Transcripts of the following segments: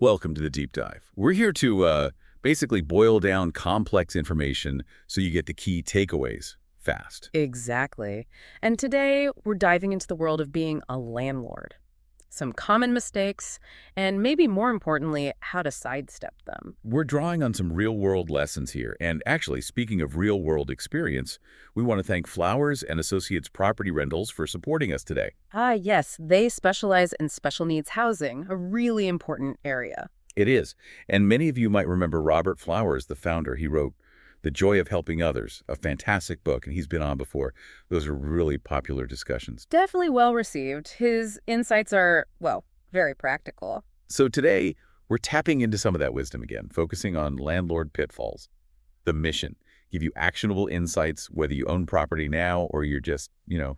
Welcome to the deep dive. We're here to basically boil down complex information so you get the key takeaways fast. Exactly. And today, we're diving into the world of being a landlord. Some common mistakes, and maybe more importantly, how to sidestep them. We're drawing on some real-world lessons here. And actually, speaking of real-world experience, we want to thank Flowers and Associates Property Rentals for supporting us today. Ah, yes, they specialize in special needs housing, a really important area. It is. And many of you might remember Robert Flowers, the founder. He wrote The Joy of Helping Others, a fantastic book, and he's been on before. Those are really popular discussions. Definitely well received. His insights are, well, very practical. So today, we're tapping into some of that wisdom again, focusing on landlord pitfalls. The mission, give you actionable insights, whether you own property now or you're just,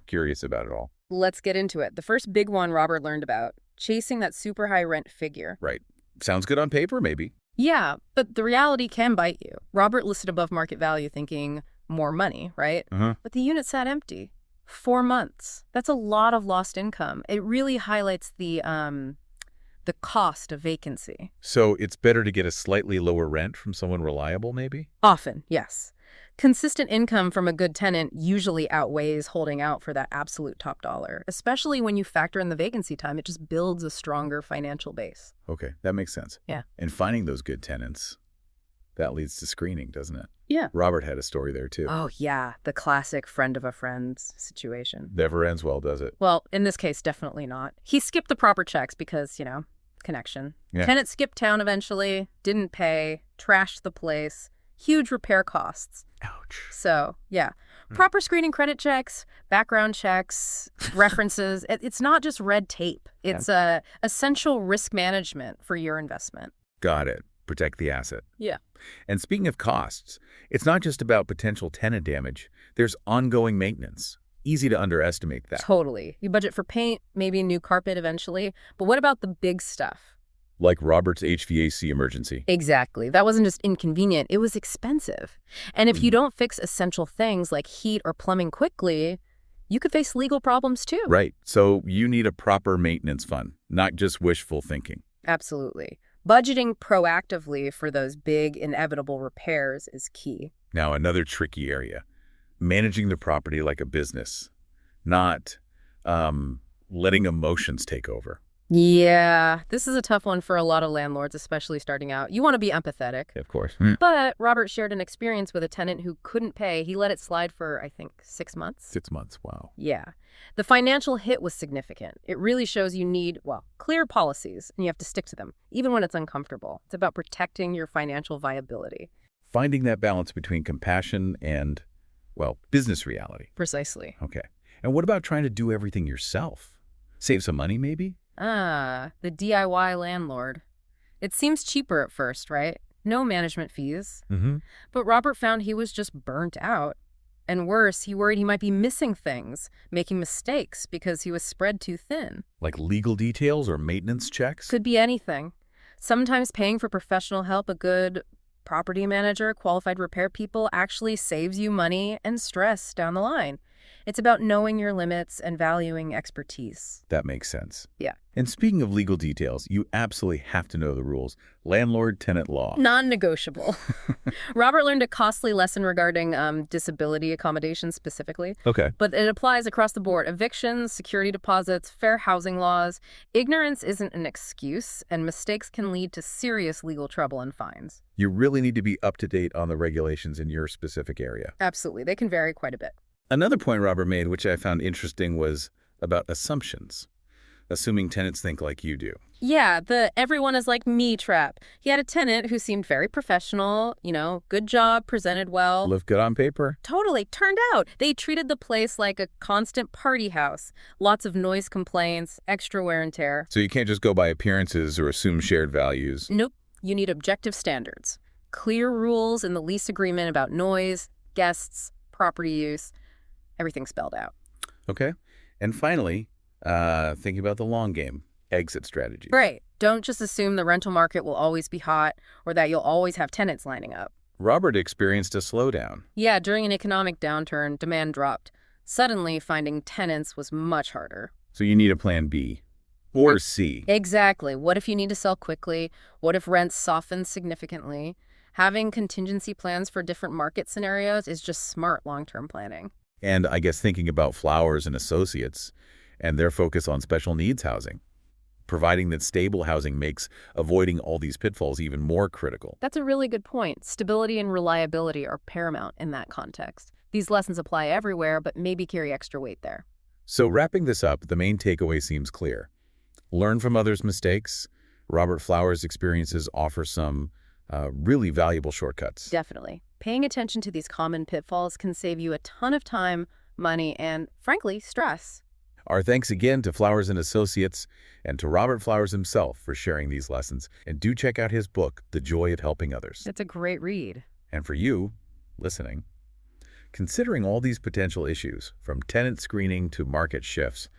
curious about it all. Let's get into it. The first big one Robert learned about, chasing that super high rent figure. Right. Sounds good on paper, maybe. Yeah, but the reality can bite you. Robert listed above market value thinking more money, right? But the unit sat empty. 4 months. That's a lot of lost income. It really highlights the cost of vacancy. So it's better to get a slightly lower rent from someone reliable, maybe? Often, yes. Consistent income from a good tenant usually outweighs holding out for that absolute top dollar, especially when you factor in the vacancy time. It just builds a stronger financial base. Okay, that makes sense. Yeah. And finding those good tenants, that leads to screening, doesn't it? Yeah. Robert had a story there, too. Oh, yeah. The classic friend of a friend's situation. Never ends well, does it? Well, in this case, definitely not. He skipped the proper checks because, connection. Yeah. Tenant skipped town eventually, didn't pay, trashed the place, huge repair costs. Ouch. So, yeah. Proper screening credit checks, background checks, references. It's not just red tape. It's essential risk management for your investment. Got it. Protect the asset. Yeah. And speaking of costs, it's not just about potential tenant damage. There's ongoing maintenance. Easy to underestimate that. Totally. You budget for paint, maybe a new carpet eventually. But what about the big stuff? Like Robert's HVAC emergency. Exactly. That wasn't just inconvenient, it was expensive. And if you don't fix essential things like heat or plumbing quickly, you could face legal problems too. Right. So you need a proper maintenance fund, not just wishful thinking. Absolutely. Budgeting proactively for those big, inevitable repairs is key. Now, another tricky area. Managing the property like a business, not letting emotions take over. Yeah, this is a tough one for a lot of landlords, especially starting out. You want to be empathetic. Of course. But Robert shared an experience with a tenant who couldn't pay. He let it slide for, I think, 6 months. 6 months. Wow. Yeah. The financial hit was significant. It really shows you need, clear policies, and you have to stick to them, even when it's uncomfortable. It's about protecting your financial viability. Finding that balance between compassion and, business reality. Precisely. Okay. And what about trying to do everything yourself? Save some money, maybe? The DIY landlord. It seems cheaper at first, right? No management fees. But Robert found he was just burnt out. And worse, he worried he might be missing things, making mistakes because he was spread too thin. Like legal details or maintenance checks? Could be anything. Sometimes paying for professional help, a good property manager, qualified repair people, actually saves you money and stress down the line. It's about knowing your limits and valuing expertise. That makes sense. Yeah. And speaking of legal details, you absolutely have to know the rules. Landlord-tenant law. Non-negotiable. Robert learned a costly lesson regarding disability accommodations specifically. Okay. But it applies across the board. Evictions, security deposits, fair housing laws. Ignorance isn't an excuse, and mistakes can lead to serious legal trouble and fines. You really need to be up to date on the regulations in your specific area. Absolutely. They can vary quite a bit. Another point Robert made, which I found interesting, was about assumptions. Assuming tenants think like you do. Yeah, the everyone is like me trap. He had a tenant who seemed very professional, good job, presented well. Looked good on paper. Totally. Turned out they treated the place like a constant party house. Lots of noise complaints, extra wear and tear. So you can't just go by appearances or assume shared values. Nope. You need objective standards. Clear rules in the lease agreement about noise, guests, property use. Everything spelled out. Okay. And finally, thinking about the long game, exit strategy. Right. Don't just assume the rental market will always be hot or that you'll always have tenants lining up. Robert experienced a slowdown. Yeah, during an economic downturn, demand dropped. Suddenly, finding tenants was much harder. So you need a plan B. Or C. Exactly. What if you need to sell quickly? What if rents soften significantly? Having contingency plans for different market scenarios is just smart long-term planning. And I guess thinking about Flowers and Associates and their focus on special needs housing, providing that stable housing makes avoiding all these pitfalls even more critical. That's a really good point. Stability and reliability are paramount in that context. These lessons apply everywhere, but maybe carry extra weight there. So wrapping this up, the main takeaway seems clear. Learn from others' mistakes. Robert Flowers' experiences offer some really valuable shortcuts. Definitely. Paying attention to these common pitfalls can save you a ton of time, money, and, frankly, stress. Our thanks again to Flowers and Associates and to Robert Flowers himself for sharing these lessons. And do check out his book, The Joy of Helping Others. It's a great read. And for you, listening, considering all these potential issues, from tenant screening to market shifts,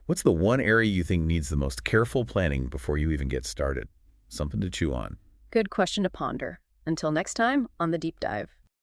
what's the one area you think needs the most careful planning before you even get started? Something to chew on. Good question to ponder. Until next time on The Deep Dive.